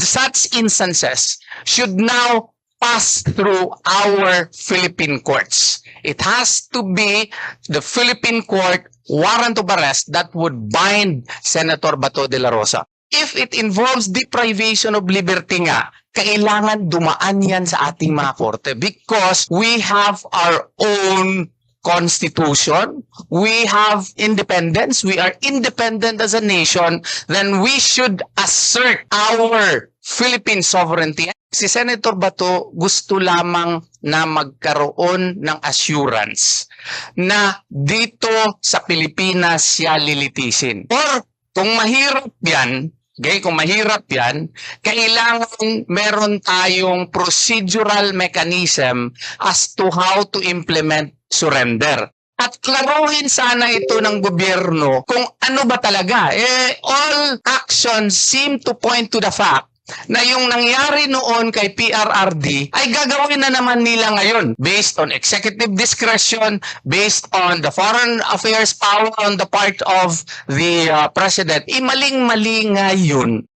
such instances should now pass through our Philippine courts. It has to be the Philippine court warrant of arrest that would bind Senator Bato de la Rosa. If it involves deprivation of liberty nga, kailangan dumaan yan sa ating mga korte because we have our own constitution, we have independence, we are independent as a nation, then we should assert our Philippine sovereignty. Si Senator Bato gusto lamang na magkaroon ng assurance na dito sa Pilipinas siya lilitisin. Or kung mahirap yan, kung mahirap yan, kailangan meron tayong procedural mechanism as to how to implement surrender. At klaruhin sana ito ng gobyerno kung ano ba talaga. All actions seem to point to the fact na yung nangyari noon kay PRRD ay gagawin na naman nila ngayon based on executive discretion, based on the foreign affairs power on the part of the president. Maling-mali nga yun.